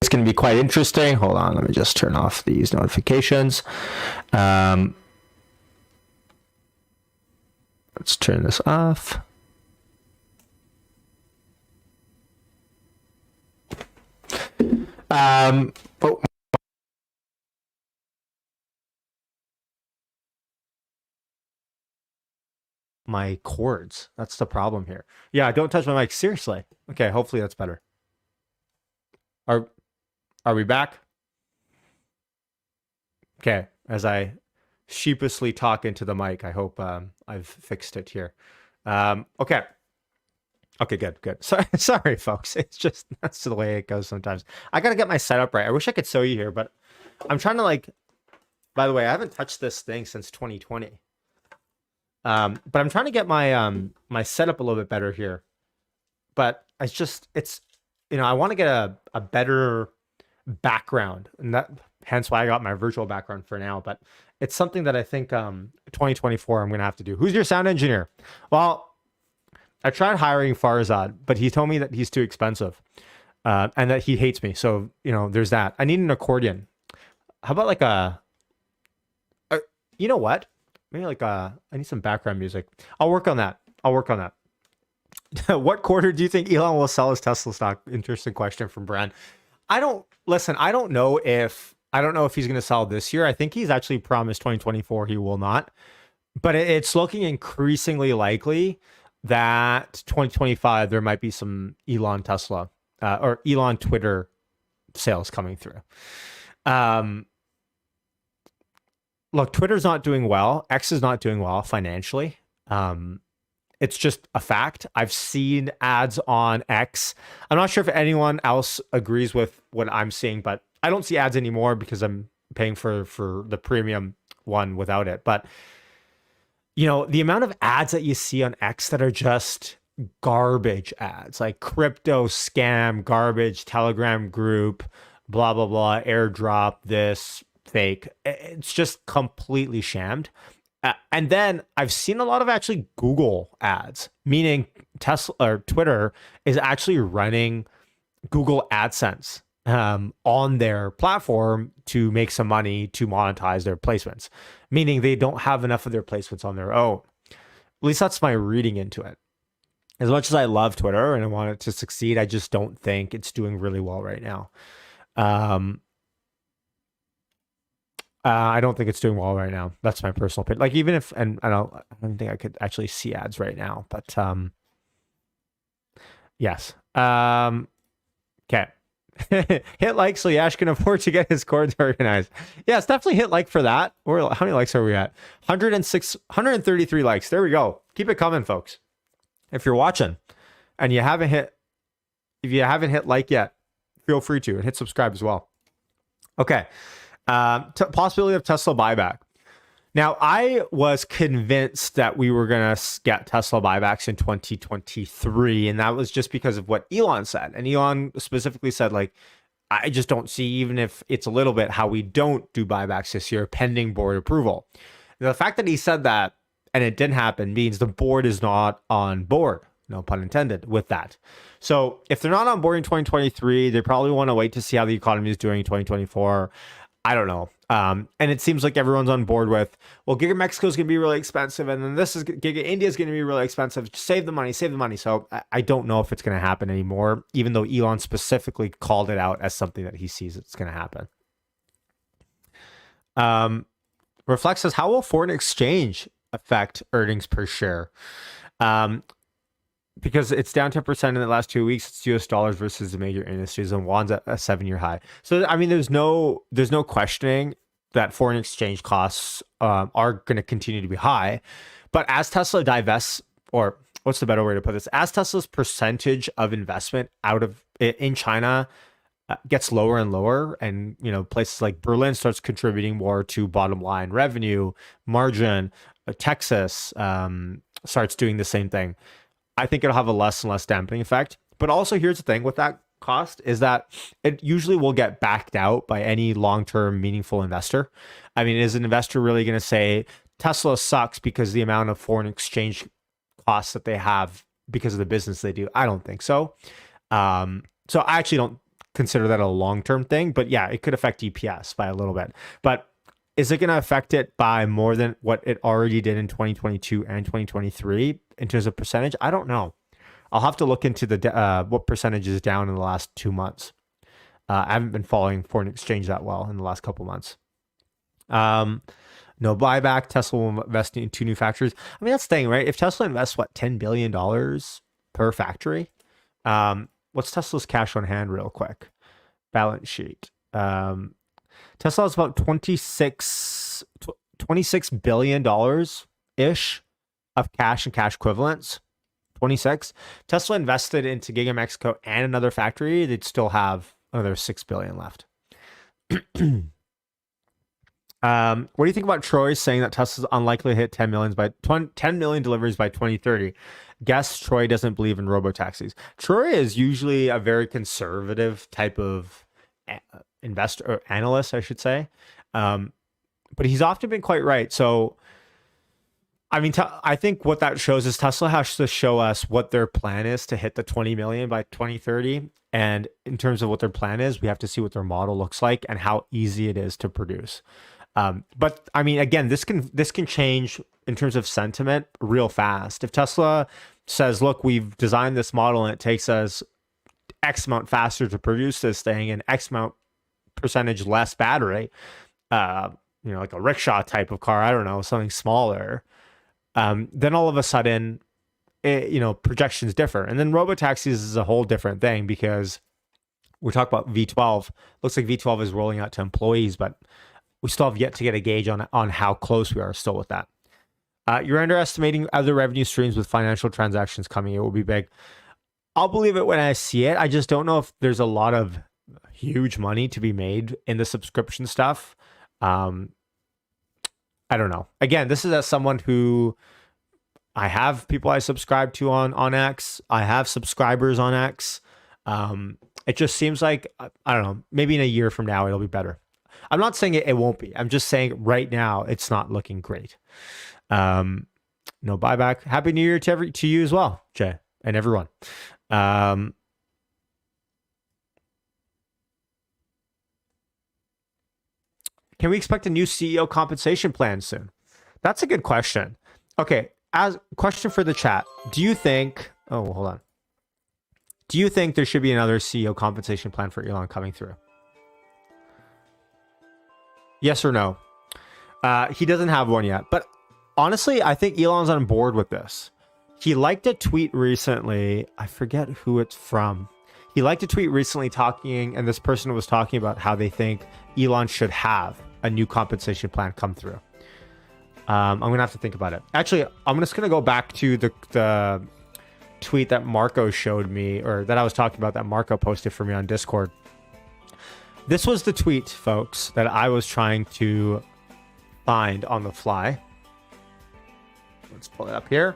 It's going to be quite interesting. Hold on, let me just turn off these notifications. Let's turn this off. Oh, my cords. That's the problem here. Yeah, don't touch my mic. Seriously. Okay, hopefully that's better. Are we back? Okay, as I sheepishly talk into the mic, I hope I've fixed it here. Okay. Okay, good. Sorry, folks. It's just that's the way it goes sometimes. I gotta get my setup right. I wish I could show you here, but I'm trying to like. By the way, I haven't touched this thing since 2020. But I'm trying to get my my setup a little bit better here. But it's I want to get a better background, and that hence why I got my virtual background for now. But it's something that I think 2024 I'm gonna have to do. Who's your sound engineer? Well, I tried hiring Farzad, but he told me that he's too expensive, and that he hates me. So there's that. I need an accordion. How about like you know what? Maybe like I need some background music. I'll work on that. What quarter do you think Elon will sell his Tesla stock? Interesting question from Brand. I don't know if he's going to sell this year. I think he's actually promised 2024 he will not. But it's looking increasingly likely that 2025 there might be some Elon Tesla or Elon Twitter sales coming through. Look, Twitter's not doing well. X is not doing well financially. It's just a fact. I've seen ads on X. I'm not sure if anyone else agrees with what I'm seeing, but I don't see ads anymore because I'm paying for the premium one without it. But the amount of ads that you see on X that are just garbage ads, like crypto scam, garbage, Telegram group, blah, blah, blah, airdrop, this, fake. It's just completely shammed. And then I've seen a lot of actually Google ads, meaning Tesla or Twitter is actually running Google AdSense on their platform to make some money to monetize their placements, meaning they don't have enough of their placements on their own. At least that's my reading into it. As much as I love Twitter and I want it to succeed, I just don't think it's doing really well right now. I don't think it's doing well right now. That's my personal opinion. Like even if, and I don't think I could actually see ads right now, but yes. Okay. Hit like so Yash can afford to get his cords organized. Yes, definitely hit like for that. Or how many likes are we at? 133 likes. There we go. Keep it coming, folks. If you're watching and you haven't hit like yet, feel free to and hit subscribe as well. Okay. Possibility of Tesla buyback. Now, I was convinced that we were going to get Tesla buybacks in 2023, and that was just because of what Elon said. And Elon specifically said, like, I just don't see, even if it's a little bit, how we don't do buybacks this year pending board approval. The fact that he said that and it didn't happen means the board is not on board, no pun intended, with that. So if they're not on board in 2023, they probably want to wait to see how the economy is doing in 2024. I don't know. And it seems like everyone's on board with, well, Giga Mexico is going to be really expensive. And then Giga India is going to be really expensive. Save the money. So I don't know if it's going to happen anymore, even though Elon specifically called it out as something that he sees it's going to happen. Reflex says, how will foreign exchange affect earnings per share? Because it's down 10% in the last 2 weeks. It's US dollars versus the major industries, and won's at a 7-year high. So I mean, there's no questioning that foreign exchange costs are going to continue to be high. But as Tesla divests, or what's the better way to put this? As Tesla's percentage of investment in China gets lower and lower, and places like Berlin starts contributing more to bottom line revenue margin, Texas starts doing the same thing. I think it'll have a less and less dampening effect. But also, here's the thing with that cost is that it usually will get backed out by any long-term meaningful investor. I mean, is an investor really going to say Tesla sucks because the amount of foreign exchange costs that they have because of the business they do? I don't think so. So I actually don't consider that a long-term thing. But yeah, it could affect EPS by a little bit. But is it going to affect it by more than what it already did in 2022 and 2023 in terms of percentage? I don't know. I'll have to look into the what percentage is down in the last 2 months. I haven't been following foreign exchange that well in the last couple months. No buyback. Tesla will invest in 2 new factories. I mean, that's the thing, right? If Tesla invests, what, $10 billion per factory? What's Tesla's cash on hand real quick? Balance sheet. Tesla has about $26 billion ish of cash and cash equivalents. 26. Tesla invested into Giga Mexico and another factory, they'd still have another 6 billion left. What do you think about Troy saying that Tesla's unlikely to hit 10 million deliveries by 2030? Guess Troy doesn't believe in robotaxis. Troy is usually a very conservative type of investor or analyst, I should say. But he's often been quite right. So, I mean, I think what that shows is Tesla has to show us what their plan is to hit the 20 million by 2030. And in terms of what their plan is, we have to see what their model looks like and how easy it is to produce. But I mean, again, this can change in terms of sentiment real fast. If Tesla says, look, we've designed this model and it takes us X amount faster to produce this thing and X amount percentage less battery, like a rickshaw type of car, I don't know, something smaller, then all of a sudden, projections differ. And then robotaxis is a whole different thing because we're talking about V12. Looks like V12 is rolling out to employees, but we still have yet to get a gauge on how close we are still with that. You're underestimating other revenue streams with financial transactions coming. It will be big. I'll believe it when I see it. I just don't know if there's a lot of huge money to be made in the subscription stuff. I don't know. Again, this is as someone who I have people I subscribe to on X. I have subscribers on X. It just seems like, I don't know, maybe in a year from now, it'll be better. I'm not saying it won't be. I'm just saying right now, it's not looking great. No buyback. Happy New Year to you as well, Jay, and everyone. Can we expect a new CEO compensation plan soon? That's a good question. Okay, as question for the chat, do you think, hold on. Do you think there should be another CEO compensation plan for Elon coming through? Yes or no? He doesn't have one yet, but honestly, I think Elon's on board with this. He liked a tweet recently. I forget who it's from. He liked a tweet recently talking, and this person was talking about how they think Elon should have a new compensation plan come through. I'm going to have to think about it. Actually, I'm just going to go back to the tweet that Marco showed me, or that I was talking about that Marco posted for me on Discord. This was the tweet, folks, that I was trying to find on the fly. Let's pull it up here.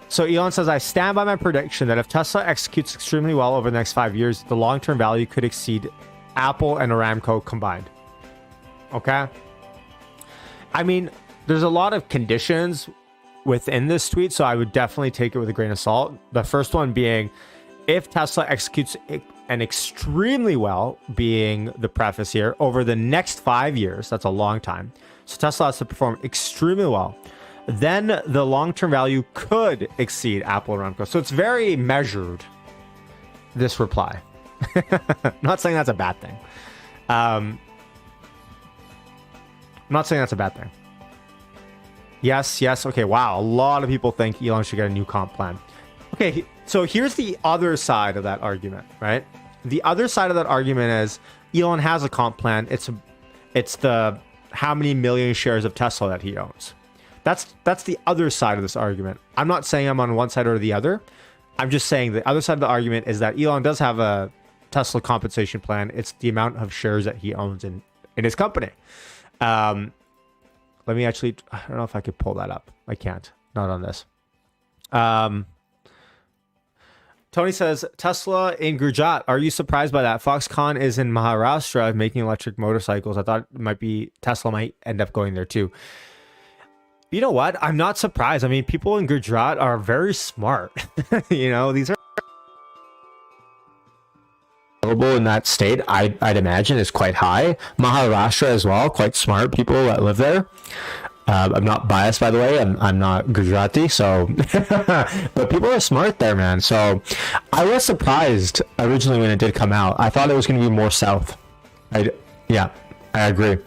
So Elon says, I stand by my prediction that if Tesla executes extremely well over the next 5 years, the long-term value could exceed Apple and Aramco combined. Okay? I mean, there's a lot of conditions within this tweet, so I would definitely take it with a grain of salt. The first one being, if Tesla executes and extremely well, being the preface here, over the next 5 years, that's a long time. So Tesla has to perform extremely well. Then the long-term value could exceed Apple and Aramco. So it's very measured, this reply. I'm not saying that's a bad thing. I'm not saying that's a bad thing. Yes. Okay, wow. A lot of people think Elon should get a new comp plan. Okay, so here's the other side of that argument, right? The other side of that argument is Elon has a comp plan. It's the how many million shares of Tesla that he owns. That's the other side of this argument. I'm not saying I'm on one side or the other. I'm just saying the other side of the argument is that Elon does have a Tesla compensation plan. It's the amount of shares that he owns in his company. Let me actually, I don't know if I could pull that up. I can't, not on this. Tony says, Tesla in Gujarat. Are you surprised by that? Foxconn is in Maharashtra making electric motorcycles. I thought Tesla might end up going there too. You know what? I'm not surprised. I mean, people in Gujarat are very smart. These are available in that state. I'd imagine is quite high. Maharashtra as well, quite smart people that live there. I'm not biased, by the way. I'm not Gujarati, so but people are smart there, man. So I was surprised originally when it did come out. I thought it was going to be more south. I I agree.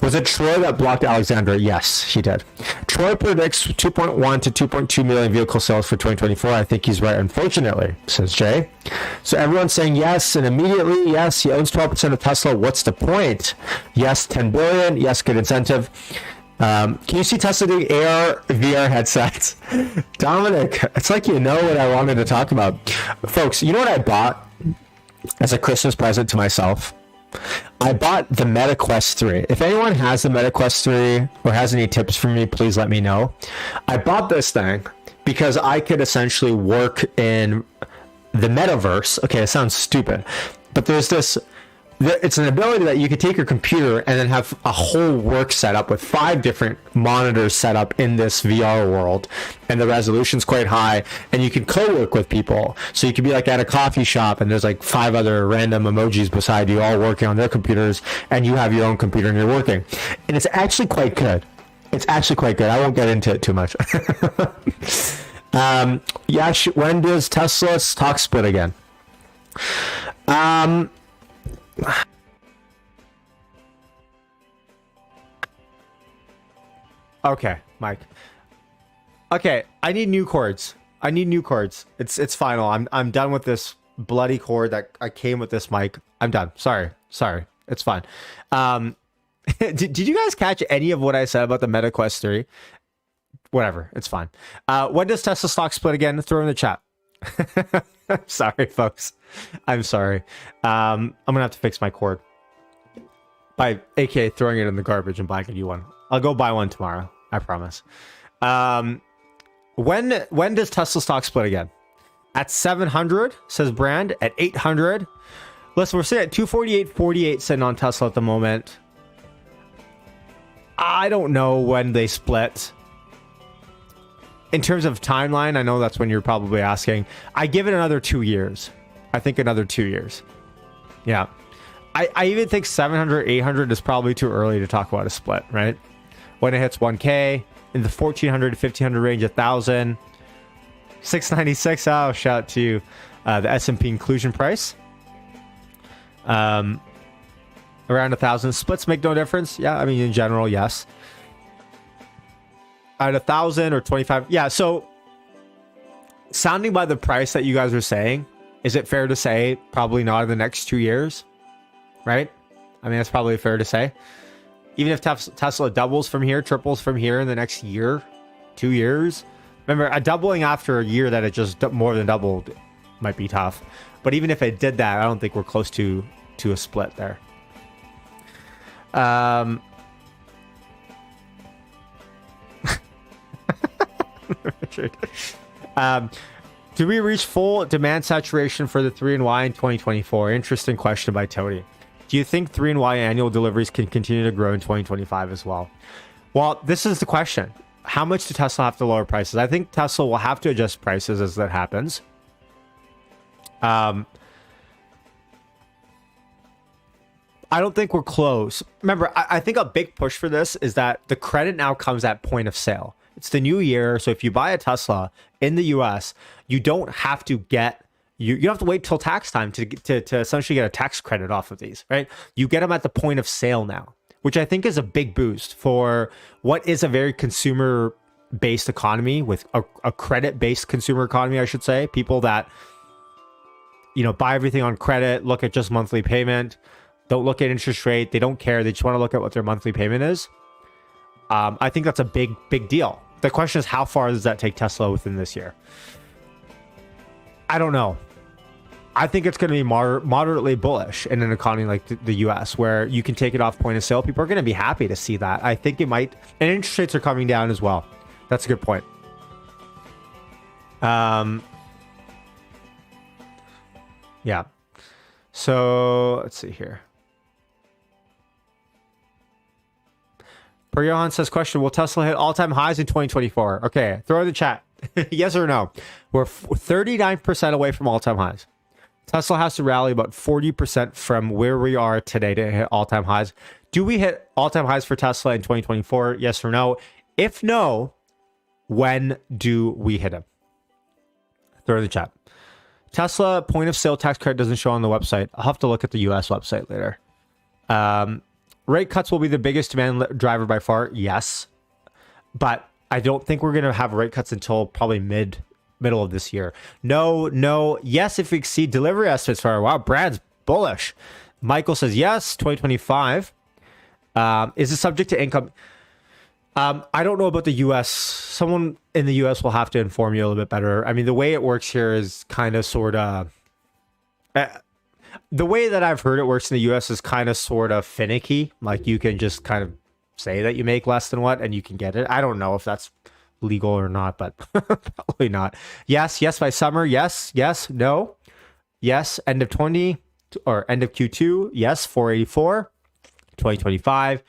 Was it Troy that blocked Alexandra? Yes, he did. Troy predicts 2.1 to 2.2 million vehicle sales for 2024. I think he's right, unfortunately, says Jay. So everyone's saying yes, and immediately, yes, he owns 12% of Tesla. What's the point? Yes, 10 billion. Yes, good incentive. Can you see Tesla doing AR, VR headsets? Dominic, it's like you know what I wanted to talk about. Folks, you know what I bought as a Christmas present to myself? I bought the Meta Quest 3. If anyone has the Meta Quest 3 or has any tips for me, please let me know. I bought this thing because I could essentially work in the metaverse. Okay, it sounds stupid, but there's this, it's an ability that you could take your computer and then have a whole work setup with 5 different monitors set up in this VR world, and the resolution's quite high, and you can co-work with people. So you could be like at a coffee shop and there's like 5 other random emojis beside you all working on their computers, and you have your own computer and you're working. And it's actually quite good. It's actually quite good. I won't get into it too much. Yeah, when does Tesla stock split again? Okay, Mike. Okay, I need new cords. It's final. I'm done with this bloody cord that I came with this mic. I'm done. Sorry. It's fine. Did you guys catch any of what I said about the Meta Quest 3? Whatever, it's fine. When does Tesla stock split again? Throw in the chat. Sorry, folks. I'm sorry. I'm gonna have to fix my cord by aka throwing it in the garbage and buying a new one. I'll go buy one tomorrow. I promise. When does Tesla stock split again? At 700, says Brand. At 800. Listen, we're sitting at 248.48 sitting on Tesla at the moment. I don't know when they split. In terms of timeline, I know that's when you're probably asking. I give it another 2 years. I think another 2 years. Yeah. I even think 700, 800 is probably too early to talk about a split, right? When it hits 1K, in the 1400 to 1500 range, 1000, 696. Oh, shout out to the S&P inclusion price. Around 1000. Splits make no difference. Yeah, I mean, in general, yes. At 1000 or 25. Yeah, so sounding by the price that you guys are saying, is it fair to say probably not in the next 2 years? Right? I mean, that's probably fair to say. Even if Tesla doubles from here, triples from here in the next year, 2 years. Remember, a doubling after a year that it just more than doubled might be tough. But even if it did that, I don't think we're close to a split there. Richard. Do we reach full demand saturation for the 3-in-Y in 2024? Interesting question by Tony. Do you think 3-in-Y annual deliveries can continue to grow in 2025 as well? Well, this is the question. How much do Tesla have to lower prices? I think Tesla will have to adjust prices as that happens. I don't think we're close. Remember, I think a big push for this is that the credit now comes at point of sale. It's the new year, so if you buy a Tesla in the US, you don't have to get you don't have to wait till tax time to essentially get a tax credit off of these, right? You get them at the point of sale now, which I think is a big boost for what is a very consumer-based economy, with a credit-based consumer economy, I should say. People that, you know, buy everything on credit, look at just monthly payment, don't look at interest rate, they don't care, they just want to look at what their monthly payment is. I think that's a big deal. The question is, how far does that take Tesla within this year? I don't know. I think it's going to be moderately bullish in an economy like the US, where you can take it off point of sale. People are going to be happy to see that. I think it might, and interest rates are coming down as well. That's a good point. Yeah. So let's see here. Per Johan says, question, will Tesla hit all-time highs in 2024? Okay, throw in the chat. Yes or no? We're 39% away from all-time highs. Tesla has to rally about 40% from where we are today to hit all-time highs. Do we hit all-time highs for Tesla in 2024? Yes or no? If no, when do we hit them? Throw in the chat. Tesla point of sale tax credit doesn't show on the website. I'll have to look at the US website later. rate cuts will be the biggest demand driver by far. Yes, but I don't think we're going to have rate cuts until probably middle of this year. No. Yes, if we exceed delivery estimates for wow, Brad's bullish. Michael says yes, 2025. Is it subject to income? I don't know about the U.S. Someone in the U.S. will have to inform you a little bit better. I mean, the way it works here is kind of sort of... the way that I've heard it works in the U.S. is kind of sort of finicky. Like, you can just kind of say that you make less than what, and you can get it. I don't know if that's legal or not, but probably not. Yes by summer. Yes, no. Yes, end of 20 or end of Q2. Yes, 484. 2025.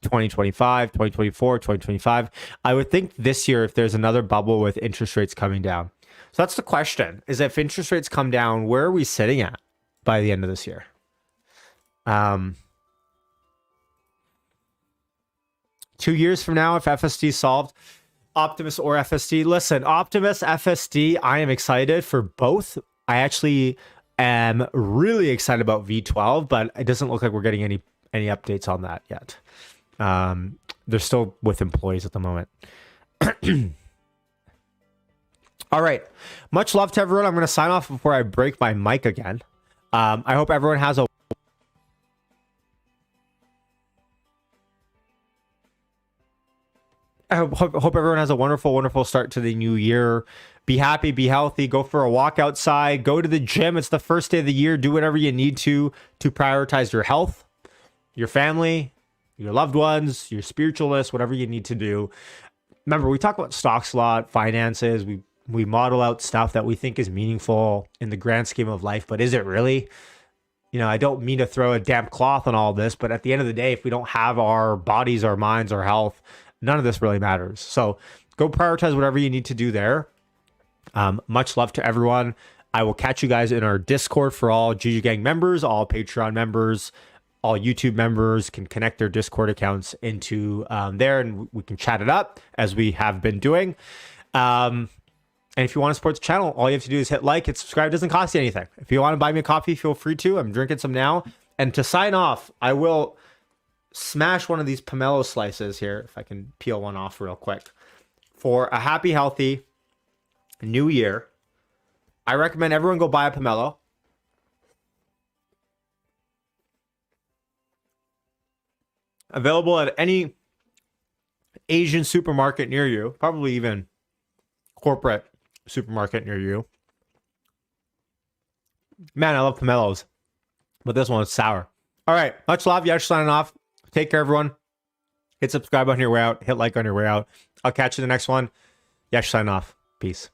2025, 2024, 2025. I would think this year, if there's another bubble with interest rates coming down. So that's the question, is if interest rates come down, where are we sitting at by the end of this year? 2 years from now, if FSD solved, Optimus or FSD. Listen, Optimus, FSD, I am excited for both. I actually am really excited about V12, but it doesn't look like we're getting any updates on that yet. They're still with employees at the moment. All right. Much love to everyone. I'm going to sign off before I break my mic again. I hope everyone has a hope everyone has a wonderful start to the new year. Be happy, be healthy, go for a walk outside, go to the gym. It's the first day of the year. Do whatever you need to prioritize your health, your family, your loved ones, your spiritualness, whatever you need to do. Remember, we talk about stocks a lot, finances. We model out stuff that we think is meaningful in the grand scheme of life, but is it really? You know, I don't mean to throw a damp cloth on all this, but at the end of the day, if we don't have our bodies, our minds, our health, none of this really matters. So go prioritize whatever you need to do there. Much love to everyone. I will catch you guys in our Discord for all GG Gang members, all Patreon members. All YouTube members can connect their Discord accounts into there, and we can chat it up as we have been doing. And if you want to support the channel, all you have to do is hit like, hit subscribe. It doesn't cost you anything. If you want to buy me a coffee, feel free to. I'm drinking some now. And to sign off, I will smash one of these pomelo slices here, if I can peel one off real quick. For a happy, healthy new year, I recommend everyone go buy a pomelo. Available at any Asian supermarket near you, probably even corporate supermarket near you. Man, I love pomelos, but this one is sour. All right, much love. Yash signing off. Take care, everyone. Hit subscribe on your way out. Hit like on your way out. I'll catch you in the next one. Yash signing off. Peace.